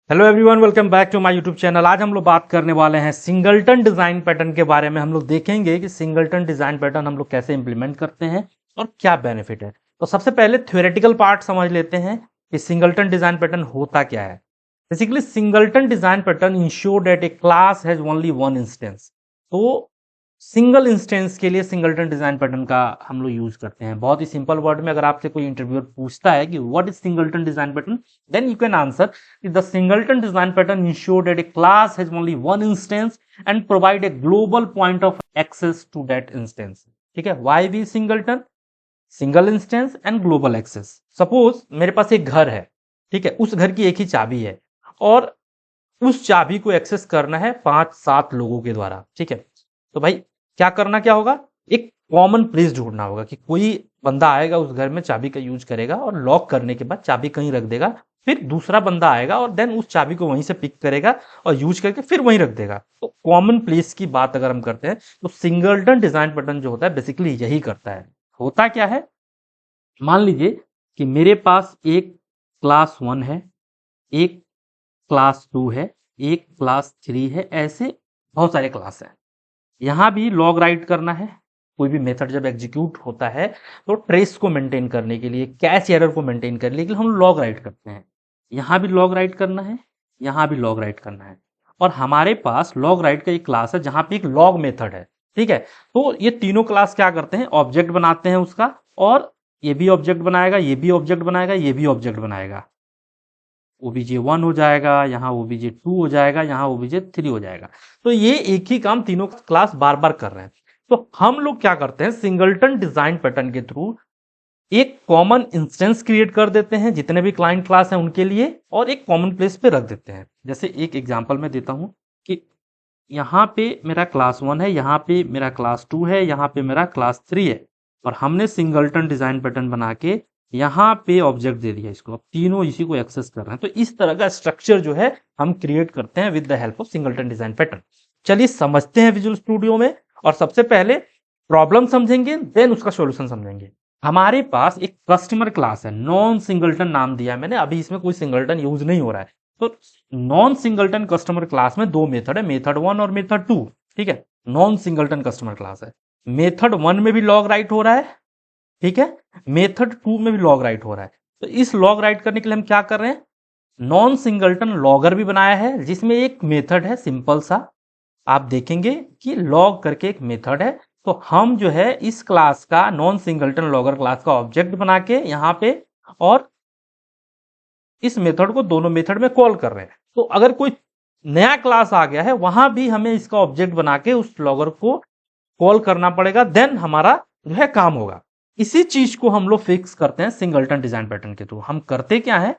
Hello everyone, welcome back to my YouTube channel. आज हम लोग बात करने वाले हैं सिंगलटन डिजाइन पैटर्न के बारे में। हम लोग देखेंगे कि सिंगलटन डिजाइन पैटर्न हम लोग कैसे इंप्लीमेंट करते हैं और क्या बेनिफिट है। तो सबसे पहले थ्योरेटिकल पार्ट समझ लेते हैं कि सिंगलटन डिजाइन पैटर्न होता क्या है। Basically singleton design pattern ensure that a class has only one instance. तो सिंगल इंस्टेंस के लिए सिंगलटन डिजाइन पैटर्न का हम लोग यूज करते हैं। बहुत ही सिंपल वर्ड में अगर आपसे कोई इंटरव्यूअर पूछता है कि what is singleton design pattern, then you can answer the singleton design pattern ensure that a class has only one instance and provide a global point of access to that instance. ठीक है, why भी singleton, single instance and global access. Suppose मेरे पास एक घर है, ठीक है, उस घर की एक ही चाबी है और उस चाबी को एक्सेस करना है 5-7 लोगों के द्वारा। ठीक है, तो भाई क्या होगा, एक कॉमन प्लेस ढूंढना होगा कि कोई बंदा आएगा उस घर में, चाबी का यूज करेगा और लॉक करने के बाद चाबी कहीं रख देगा, फिर दूसरा बंदा आएगा और देन उस चाबी को वहीं से पिक करेगा और यूज करके फिर वहीं रख देगा। तो कॉमन प्लेस की बात अगर हम करते हैं तो सिंगलटन डिजाइन पैटर्न जो होता है बेसिकली यही करता है। होता क्या है, मान लीजिए कि मेरे पास एक क्लास 1 है, एक क्लास 2 है, एक क्लास 3 है, ऐसे बहुत सारे क्लास हैं। यहां भी लॉग राइट करना है। कोई भी मेथड जब एग्जीक्यूट होता है तो ट्रेस को मेंटेन करने के लिए, कैश एरर को मेंटेन करने के लिए हम लॉग राइट करते हैं। यहां भी लॉग राइट करना है, यहां भी लॉग राइट करना है। और हमारे पास लॉग राइट का एक क्लास है जहां पे एक लॉग मेथड है। ठीक है, तो ये तीनों क्लास क्या करते हैं, ऑब्जेक्ट बनाते हैं उसका, और ये भी ऑब्जेक्ट बनाएगा, ये भी ऑब्जेक्ट बनाएगा, ये भी ऑब्जेक्ट बनाएगा। obj1 हो जाएगा, यहाँ obj2 हो जाएगा, यहाँ obj3 हो जाएगा। तो ये एक ही काम तीनों क्लास बार बार कर रहे हैं। तो हम लोग क्या करते हैं, सिंगलटन डिजाइन पैटर्न के थ्रू एक कॉमन इंस्टेंस क्रिएट कर देते हैं जितने भी क्लाइंट क्लास हैं उनके लिए, और एक कॉमन प्लेस पे रख देते हैं। जैसे एक एग्जांपल मैं देता हूं कि यहाँ पे मेरा क्लास 1 है, यहाँ पे मेरा क्लास 2 है, यहाँ पे मेरा क्लास 3 है, और हमने सिंगलटन डिजाइन पैटर्न बना के यहाँ पे ऑब्जेक्ट दे दिया इसको। अब तीनों इसी को एक्सेस कर रहे हैं। तो इस तरह का स्ट्रक्चर जो है हम क्रिएट करते हैं with the help of singleton design pattern. चलिए समझते हैं विजुअल स्टूडियो में, और सबसे पहले प्रॉब्लम समझेंगे, देन उसका सॉल्यूशन समझेंगे। हमारे पास एक कस्टमर क्लास है, नॉन सिंगलटन नाम दिया है मैंने, अभी इसमें कोई सिंगलटन यूज नहीं हो रहा है। तो नॉन सिंगलटन कस्टमर क्लास में दो मेथड है, मेथड 1 और मेथड 2। ठीक है, नॉन सिंगलटन कस्टमर क्लास है। मेथड 1 में भी लॉग राइट हो रहा है, ठीक है, मेथड 2 में भी लॉग राइट हो रहा है। तो इस लॉग राइट करने के लिए हम क्या कर रहे हैं, नॉन सिंगलटन लॉगर भी बनाया है जिसमें एक मेथड है सिंपल सा। आप देखेंगे कि लॉग करके एक मेथड है। तो हम जो है इस क्लास का, नॉन सिंगलटन लॉगर क्लास का ऑब्जेक्ट बना के यहाँ पे, और इस मेथड को दोनों मेथड में कॉल कर रहे हैं। तो अगर कोई नया क्लास आ गया है वहां भी हमें इसका ऑब्जेक्ट बना के उस लॉगर को कॉल करना पड़ेगा, देन हमारा जो है काम होगा। इसी चीज को हम लोग फिक्स करते हैं सिंगलटन डिजाइन पैटर्न के थ्रू। हम करते क्या है,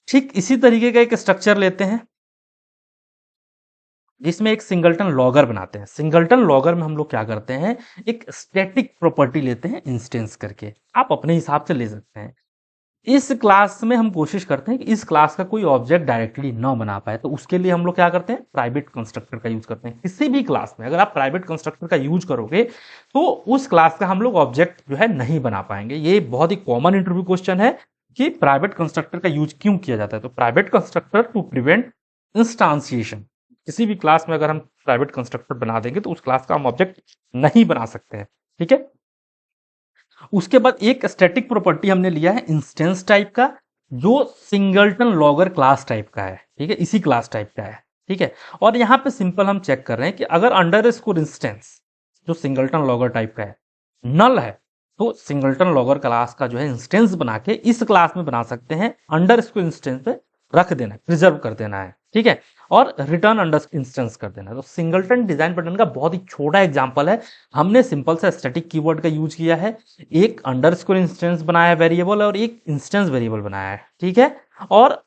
ठीक इसी तरीके का एक स्ट्रक्चर लेते हैं जिसमें एक सिंगलटन लॉगर बनाते हैं। सिंगलटन लॉगर में हम लोग क्या करते हैं, एक स्टैटिक प्रॉपर्टी लेते हैं इंस्टेंस करके, आप अपने हिसाब से ले सकते हैं। इस क्लास में हम कोशिश करते हैं कि इस क्लास का कोई ऑब्जेक्ट डायरेक्टली ना बना पाए, तो उसके लिए हम लोग क्या करते हैं, प्राइवेट कंस्ट्रक्टर का यूज करते हैं। किसी भी क्लास में अगर आप प्राइवेट कंस्ट्रक्टर का यूज करोगे तो उस क्लास का हम लोग ऑब्जेक्ट जो है नहीं बना पाएंगे। ये बहुत ही कॉमन इंटरव्यू क्वेश्चन है कि प्राइवेट कंस्ट्रक्टर का यूज क्यों किया जाता है। तो प्राइवेट कंस्ट्रक्टर टू प्रिवेंट इंस्टांसिएशन। किसी भी क्लास में अगर हम प्राइवेट कंस्ट्रक्टर बना देंगे तो उस क्लास का हम ऑब्जेक्ट नहीं बना सकते हैं। ठीक है, उसके बाद एक स्टैटिक प्रॉपर्टी हमने लिया है इंस्टेंस टाइप का, जो सिंगलटन लॉगर क्लास टाइप का है। ठीक है, इसी क्लास टाइप का है। ठीक है, और यहां पे सिंपल हम चेक कर रहे हैं कि अगर अंडर स्कोर इंस्टेंस जो सिंगलटन लॉगर टाइप का है नल है, तो सिंगलटन लॉगर क्लास का जो है इंस्टेंस बना के इस क्लास में बना सकते हैं, अंडर स्कोर इंस्टेंस पे रख देना है, प्रिजर्व कर देना है। ठीक है, और रिटर्न अंडर इंस्टेंस कर देना है। तो सिंगलटन डिजाइन पैटर्न का बहुत ही छोटा एग्जांपल है। हमने सिंपल सा स्टैटिक कीवर्ड का यूज किया है, एक अंडरस्कोर इंस्टेंस बनाया है वेरिएबल, और एक इंस्टेंस वेरिएबल बनाया है। ठीक है, और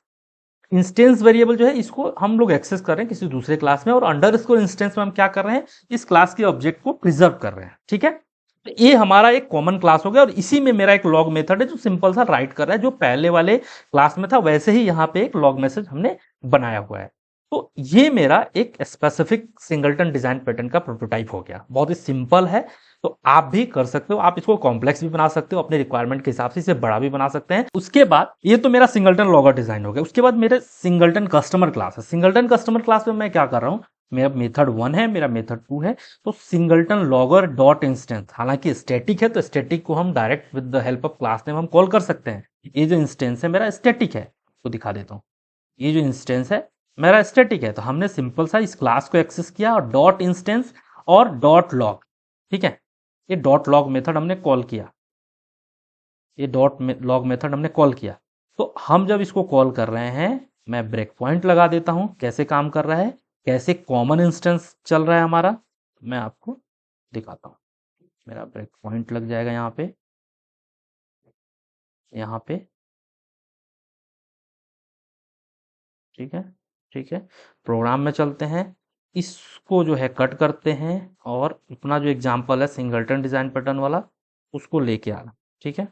इंस्टेंस वेरिएबल जो है इसको हम लोग एक्सेस कर रहे हैं किसी दूसरे क्लास में, और अंडरस्कोर इंस्टेंस में हम क्या कर रहे हैं, इस क्लास के ऑब्जेक्ट को प्रिजर्व कर रहे हैं। ठीक है, तो ये हमारा एक कॉमन क्लास हो गया, और इसी में मेरा एक लॉग मेथड है जो सिंपल सा राइट कर रहा है, जो पहले वाले क्लास में था वैसे ही यहाँ पे एक लॉग मैसेज हमने बनाया हुआ है। तो ये मेरा एक स्पेसिफिक सिंगलटन डिजाइन पैटर्न का प्रोटोटाइप हो गया। बहुत ही सिंपल है, तो आप भी कर सकते हो, आप इसको कॉम्प्लेक्स भी बना सकते हो, अपने रिक्वायरमेंट के हिसाब से इसे बड़ा भी बना सकते हैं। उसके बाद ये तो मेरा सिंगलटन लॉगर डिजाइन हो गया। उसके बाद मेरे सिंगलटन कस्टमर क्लास है। सिंगलटन कस्टमर क्लास में मैं क्या कर रहा हूं, मेरा मेथड 1 है, मेरा मेथड 2 है। तो सिंगलटन लॉगर डॉट इंस्टेंस, हालांकि स्टैटिक है तो स्टैटिक को हम direct with the help of class name हम कॉल कर सकते हैं। ये जो इंस्टेंस है मेरा स्टैटिक है, तो दिखा देता हूं। ये जो इंस्टेंस है मेरा स्टैटिक है, तो हमने सिंपल सा इस क्लास को एक्सेस किया और डॉट इंस्टेंस और डॉट लॉग, ठीक है, ये डॉट लॉग मेथड हमने कॉल किया, ये डॉट लॉग मेथड हमने कॉल किया। तो हम जब इसको कॉल कर रहे हैं, मैं ब्रेक पॉइंट लगा देता हूं, कैसे काम कर रहा है, कैसे कॉमन इंस्टेंस चल रहा है हमारा, मैं आपको दिखाता हूं। मेरा ब्रेक पॉइंट लग जाएगा यहाँ पे, यहाँ पे, ठीक है, ठीक है। प्रोग्राम में चलते हैं, इसको जो है कट करते हैं और अपना जो एग्जांपल है सिंगलटन डिजाइन पैटर्न वाला, उसको लेके आना, ठीक है।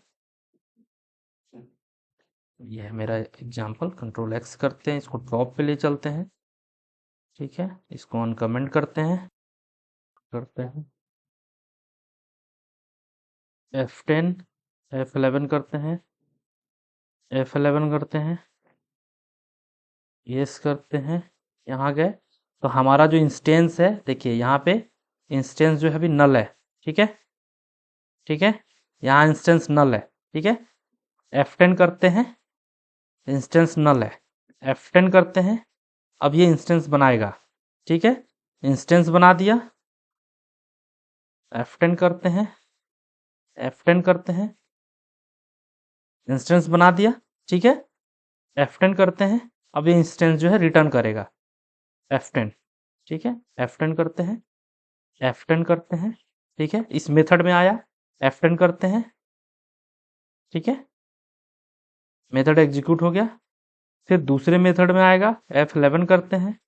ये है मेरा एग्जांपल, कंट्रोल एक्स करते हैं, इसको टॉप पे ले चलते हैं, ठीक है, इसको अनकमेंट करते हैं, F10, F11 करते हैं, F11 करते हैं, यस करते हैं, यहाँ गए। तो हमारा जो इंस्टेंस है, देखिए यहाँ पे इंस्टेंस जो है अभी नल है, ठीक है, ठीक है, यहाँ इंस्टेंस नल है, ठीक है। F10 करते हैं, इंस्टेंस नल है, F10 करते हैं, अब ये इंस्टेंस बनाएगा, ठीक है, इंस्टेंस बना दिया। F10 करते हैं, F10 करते हैं, इंस्टेंस बना दिया, ठीक है। F10 करते हैं, अब ये इंस्टेंस जो है रिटर्न करेगा, F10, ठीक है। F10 करते हैं, F10 करते हैं, ठीक है, इस मेथड में आया, F10 करते हैं, ठीक है, मेथड एग्जीक्यूट हो गया। फिर दूसरे मेथड में आएगा, F11 करते हैं,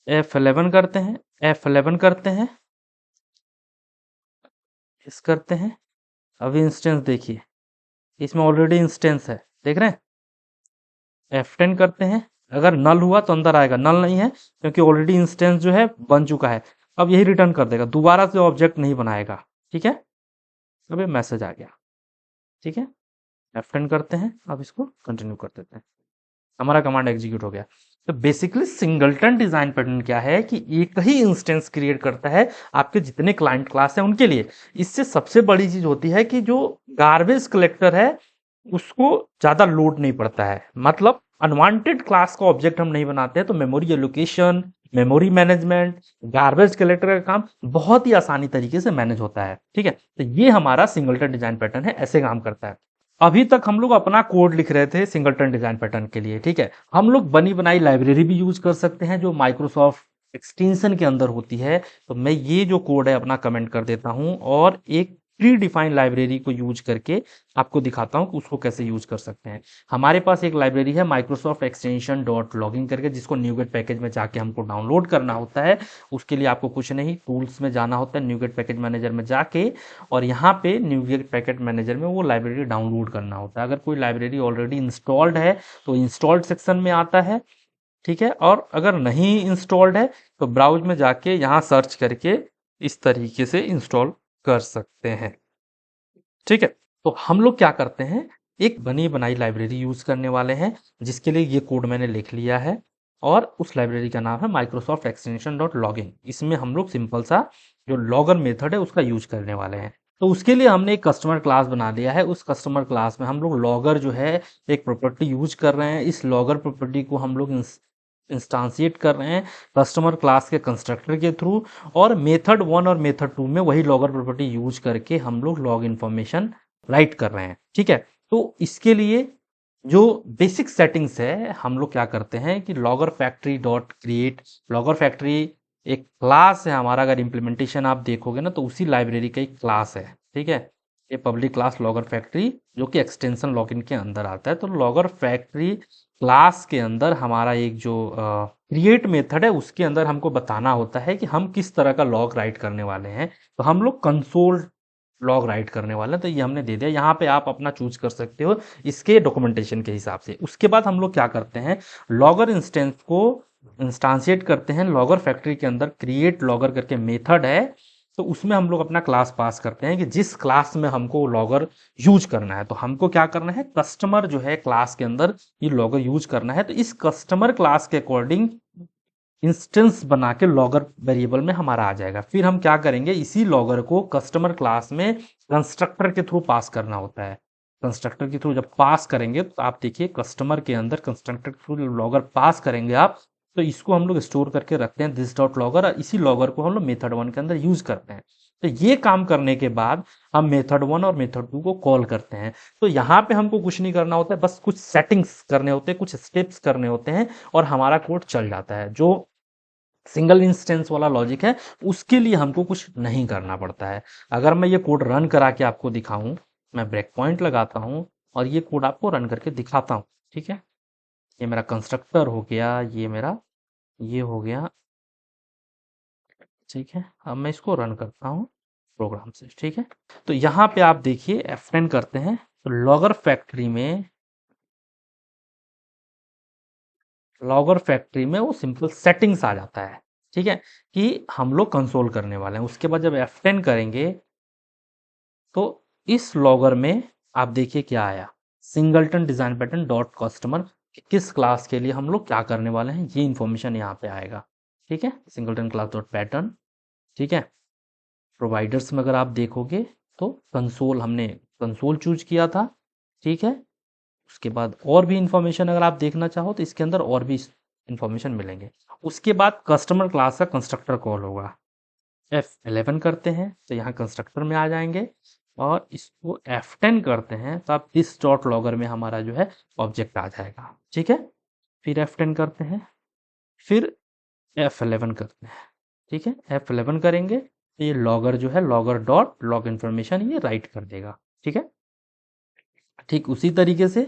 F11 करते हैं, F11 करते हैं, इस करते हैं। अभी इंस्टेंस देखिए, इसमें ऑलरेडी इंस्टेंस है, देख रहे हैं। F10 करते हैं, अगर नल हुआ तो अंदर आएगा, नल नहीं है क्योंकि ऑलरेडी इंस्टेंस जो है बन चुका है। अब यही रिटर्न कर देगा, दोबारा से ऑब्जेक्ट नहीं बनाएगा, ठीक है। अब ये मैसेज आ गया, ठीक है। F10 करते हैं, अब इसको कंटिन्यू कर देते हैं, हमारा कमांड एग्जीक्यूट हो गया। तो बेसिकली सिंगलटन डिजाइन पैटर्न क्या है कि एक ही इंस्टेंस क्रिएट करता है आपके जितने क्लाइंट क्लास हैं उनके लिए। इससे सबसे बड़ी चीज होती है कि जो गार्बेज कलेक्टर है उसको ज्यादा लोड नहीं पड़ता है, मतलब अनवांटेड क्लास का ऑब्जेक्ट हम नहीं बनाते हैं, तो memory allocation, memory management, garbage collector का काम बहुत ही आसानी तरीके से मैनेज होता है, ठीक है। तो ये हमारा सिंगलटन डिजाइन पैटर्न है, ऐसे काम करता है। अभी तक हम लोग अपना कोड लिख रहे थे सिंगलटन डिजाइन पैटर्न के लिए, ठीक है। हम लोग बनी बनाई लाइब्रेरी भी यूज कर सकते हैं जो माइक्रोसॉफ्ट एक्सटेंशन के अंदर होती है। तो मैं ये जो कोड है अपना कमेंट कर देता हूं और एक प्री डिफाइंड लाइब्रेरी को यूज करके आपको दिखाता हूं कि उसको कैसे यूज कर सकते हैं। हमारे पास एक लाइब्रेरी है माइक्रोसॉफ्ट एक्सटेंशन डॉट लॉगिन करके, जिसको न्यूगेट पैकेज में जाके हमको डाउनलोड करना होता है। उसके लिए आपको कुछ नहीं, टूल्स में जाना होता है, न्यूगेट पैकेज मैनेजर में जाके, और यहाँ पे न्यूगेट पैकेज मैनेजर में वो लाइब्रेरी डाउनलोड करना होता है। अगर कोई लाइब्रेरी ऑलरेडी इंस्टॉल्ड है तो इंस्टॉल्ड सेक्शन में आता है, ठीक है, और अगर नहीं इंस्टॉल्ड है तो ब्राउज में जाके यहाँ सर्च करके इस तरीके से इंस्टॉल कर सकते हैं, ठीक है। तो हम लोग क्या करते हैं, एक बनी बनाई लाइब्रेरी यूज करने वाले हैं, जिसके लिए ये कोड मैंने लिख लिया है, और उस लाइब्रेरी का नाम है माइक्रोसॉफ्ट एक्सटेंशन डॉट लॉगिन। इसमें हम लोग सिंपल सा जो लॉगर मेथड है उसका यूज करने वाले हैं। तो उसके लिए हमने एक कस्टमर क्लास बना दिया है, उस कस्टमर क्लास में हम लोग लॉगर जो है एक प्रॉपर्टी यूज कर रहे हैं। इस लॉगर प्रॉपर्टी को हम लोग इंस्टांसिएट कर रहे हैं कस्टमर क्लास के कंस्ट्रक्टर के थ्रू, और मेथड 1 और मेथड 2 में वही लॉगर प्रॉपर्टी यूज करके हम लोग लॉग इन्फॉर्मेशन राइट कर रहे हैं, ठीक है। तो इसके लिए जो बेसिक सेटिंग्स है, हम लोग क्या करते हैं कि logger factory dot create, logger factory एक क्लास है हमारा, अगर इम्प्लीमेंटेशन आप देखोगे ना तो उसी लाइब्रेरी का एक क्लास है, ठीक है। ये पब्लिक क्लास लॉगर फैक्ट्री जो कि एक्सटेंशन लॉगिन के अंदर आता है। तो लॉगर फैक्ट्री क्लास के अंदर हमारा एक जो क्रिएट मेथड है उसके अंदर हमको बताना होता है कि हम किस तरह का लॉग राइट करने वाले हैं। तो हम लोग कंसोल लॉग राइट करने वाले हैं, तो ये हमने दे दिया। यहाँ पे आप अपना चूज कर सकते हो इसके डॉक्यूमेंटेशन के हिसाब से। उसके बाद हम लोग क्या करते हैं, लॉगर इंस्टेंस को इंस्टांसिएट करते हैं लॉगर फैक्ट्री के अंदर। क्रिएट लॉगर करके मेथड है, तो उसमें हम लोग अपना क्लास पास करते हैं कि जिस क्लास में हमको लॉगर यूज करना है। तो हमको क्या करना है, कस्टमर जो है क्लास के अंदर ये लॉगर यूज करना है, तो इस कस्टमर क्लास के अकॉर्डिंग इंस्टेंस बना के लॉगर वेरिएबल में हमारा आ जाएगा। फिर हम क्या करेंगे, इसी लॉगर को कस्टमर क्लास में कंस्ट्रक्टर के थ्रू पास करना होता है। कंस्ट्रक्टर के थ्रू जब पास करेंगे तो आप देखिए कस्टमर के अंदर कंस्ट्रक्टर के थ्रू लॉगर पास करेंगे आप, तो इसको हम लोग स्टोर करके रखते हैं दिस डॉट लॉगर, और इसी लॉगर को हम लोग मेथड 1 के अंदर यूज करते हैं। तो ये काम करने के बाद हम मेथड 1 और मेथड 2 को कॉल करते हैं। तो यहाँ पे हमको कुछ नहीं करना होता है, बस कुछ सेटिंग्स करने होते हैं, कुछ स्टेप्स करने होते हैं, और हमारा कोड चल जाता है। जो सिंगल इंस्टेंस वाला लॉजिक है उसके लिए हमको कुछ नहीं करना पड़ता है। अगर मैं ये कोड रन करा के आपको दिखाऊं, मैं ब्रेक पॉइंट लगाता हूं और ये कोड आपको रन करके दिखाता हूं, ठीक है। ये मेरा कंस्ट्रक्टर हो गया, ये मेरा ये हो गया, ठीक है। अब मैं इसको रन करता हूँ प्रोग्राम से, ठीक है। तो यहाँ पे आप देखिए F10 करते हैं तो लॉगर फैक्ट्री में वो सिंपल सेटिंग्स आ जाता है, ठीक है, कि हम लोग कंसोल करने वाले हैं। उसके बाद जब F10 करेंगे तो इस लॉगर में आप देखिए क्या आया, singleton design pattern dot customer, किस क्लास के लिए हम लोग क्या करने वाले हैं ये इंफॉर्मेशन यहाँ पे आएगा, ठीक है। सिंगलटन क्लास डॉट पैटर्न, ठीक है। प्रोवाइडर्स में अगर आप देखोगे तो कंसोल, हमने कंसोल चूज किया था, ठीक है। उसके बाद और भी इंफॉर्मेशन अगर आप देखना चाहो तो इसके अंदर और भी इंफॉर्मेशन मिलेंगे। उसके बाद कस्टमर क्लास का कंस्ट्रक्टर कॉल होगा, F11 करते हैं तो यहाँ कंस्ट्रक्टर में आ जाएंगे, और इसको F10 करते हैं तो आप दिस डॉट लॉगर में हमारा जो है ऑब्जेक्ट आ जाएगा, ठीक है। फिर F10 करते हैं, फिर F11 करते हैं, ठीक है। F11 करेंगे तो ये लॉगर जो है लॉगर डॉट लॉग इन्फॉर्मेशन ये राइट कर देगा, ठीक है। ठीक उसी तरीके से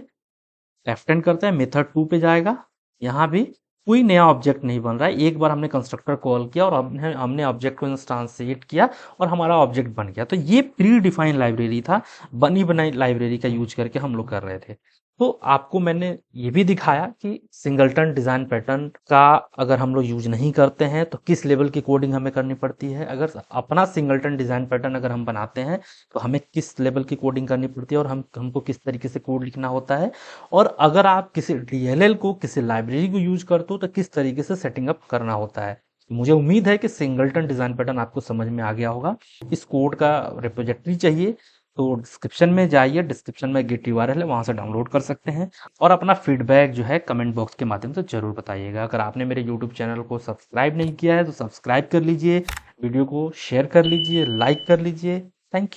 F10 करते हैं, मेथड 2 पे जाएगा। यहाँ भी कोई नया ऑब्जेक्ट नहीं बन रहा है, एक बार हमने कंस्ट्रक्टर कॉल किया और हमने ऑब्जेक्ट को इंस्टांशिएट किया और हमारा ऑब्जेक्ट बन गया। तो ये प्री डिफाइंड लाइब्रेरी था, बनी बनाई लाइब्रेरी का यूज करके हम लोग कर रहे थे। तो आपको मैंने ये भी दिखाया कि सिंगलटन डिजाइन पैटर्न का अगर हम लोग यूज नहीं करते हैं तो किस लेवल की कोडिंग हमें करनी पड़ती है, अगर अपना सिंगलटन डिजाइन पैटर्न अगर हम बनाते हैं तो हमें किस लेवल की कोडिंग करनी पड़ती है और हमको किस तरीके से कोड लिखना होता है, और अगर आप किसी डीएलएल को किसी लाइब्रेरी को यूज करते हो तो किस तरीके से सेटिंग अप करना होता है। मुझे उम्मीद है कि सिंगलटन डिजाइन पैटर्न आपको समझ में आ गया होगा। इस कोड का रिपोजिटरी चाहिए तो डिस्क्रिप्शन में जाइए, डिस्क्रिप्शन में गिट यूआरएल है, वहां से डाउनलोड कर सकते हैं, और अपना फीडबैक जो है कमेंट बॉक्स के माध्यम से जरूर बताइएगा। अगर आपने मेरे यूट्यूब चैनल को सब्सक्राइब नहीं किया है तो सब्सक्राइब कर लीजिए, वीडियो को शेयर कर लीजिए, लाइक कर लीजिए। Thank you.